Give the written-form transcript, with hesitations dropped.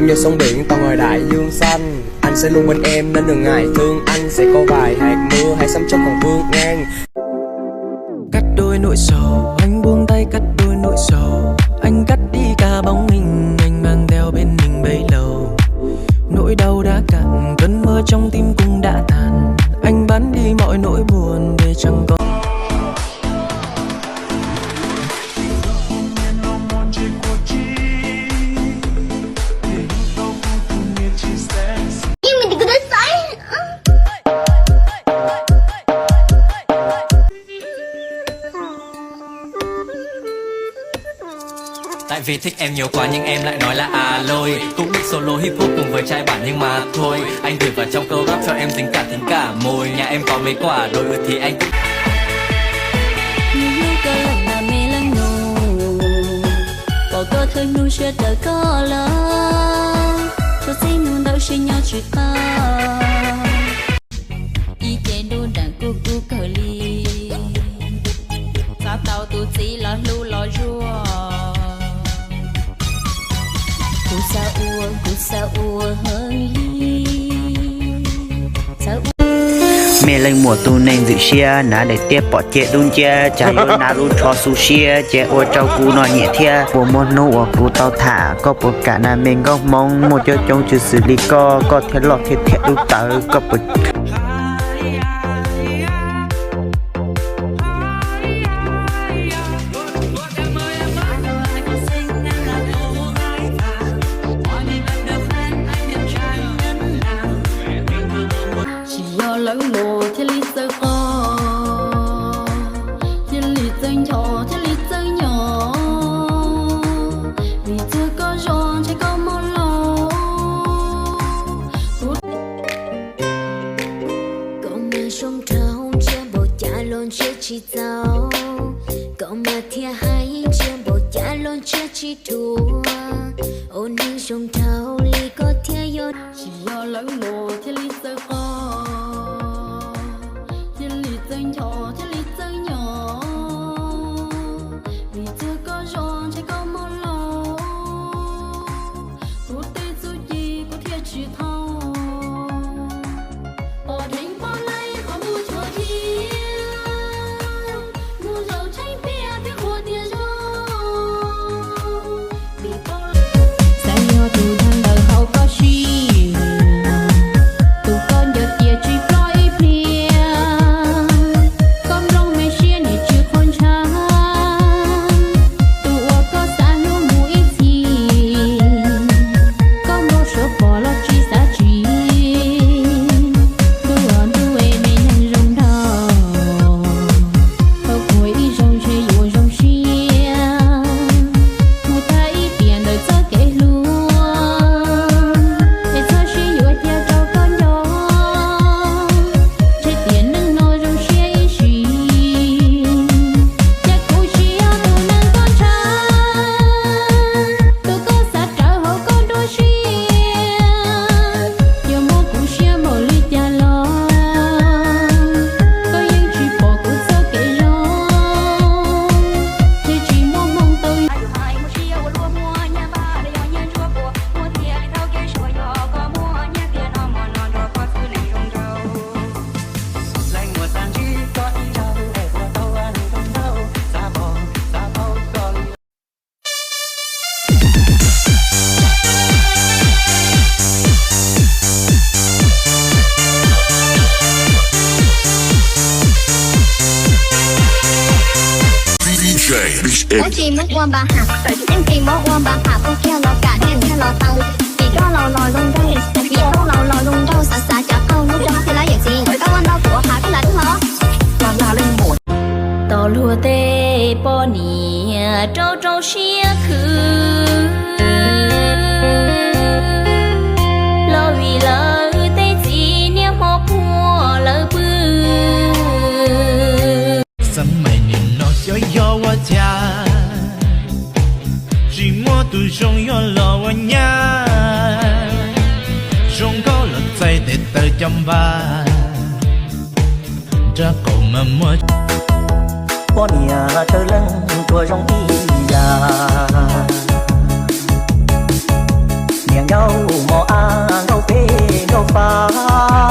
em như sông biển toàn ngời đại dương xanh. Anh sẽ luôn bên em nên đừng ngại thương, anh sẽ có vài hạt mưa hay sấm chớp còn vương ngang. Cắt đôi nỗi sầu, anh buông tay cắt đôi nỗi sầu. Anh cắt đi cả bóng hình, anh mang theo bên mình bấy lâu. Nỗi đau đã cạn, cơn mơ trong tim cũng đã tàn. Anh bán đi mọi nỗi buồn để chẳng có. Tại vì thích em nhiều quá nhưng em lại nói là à lôi. Cũng định solo hip hop cùng với trai bản nhưng mà thôi. Anh gửi vào trong câu rap cho em tính cả môi. Nhà em có mấy quả đôi thì anh cũng bỏ cơ thôi nuôi chưa đợi có lỡ cho xin nuôi đau xin nhau chuyện ta y chế đu đàn cu cu cờ ly sao tao tu chỉ lo lu lo rùa cu sa ua hơn ly mẹ lên mùa tu nên dự xia ná để tiếp bỏ chè đun chè chả yo ná ru cho sushi chè ô trâu cu nó nhẹ thia bộ môn nô ở cu tao thả có bộ cả na mình có mong một cho trong chữ xử lý có thể lọt thể thiệt đu tớ có bộ chỉ giàu cậu mà thia hay chiêm bộ cha luôn chưa chỉ thua ôn đi trong thâu ly có thia yo chỉ lo lắng mồ thia ly sơ kho thia ly chân nhỏ thia ly chân nhỏ vì chưa có giòn chỉ có một lò cô tê dù gì có thia chỉ thâu ở thành phố này có mua cho thia Em chỉ mất quan bà hạt, em chỉ mất quan bà hạt, cô theo lo cả đêm theo lo tăng, vì đó lò lò lông đây, vì đó lò lò lông đâu xa xa chả câu nút trong thì lấy gì, các anh đâu của hạt cái là đúng không? Còn là lên một. Tàu lúa tê bò nì trâu trâu xía khứ, lo vì lo tê chỉ nhớ mò bùa lo bư. Sân mày nhìn nó chơi yo wa cha. Chỉ mua tu trong yo lo wa nha, trong có lần say để tới chăm ba, cha cậu mà mua. con nhà chơi lưng tua trong đi già, miệng nhau ba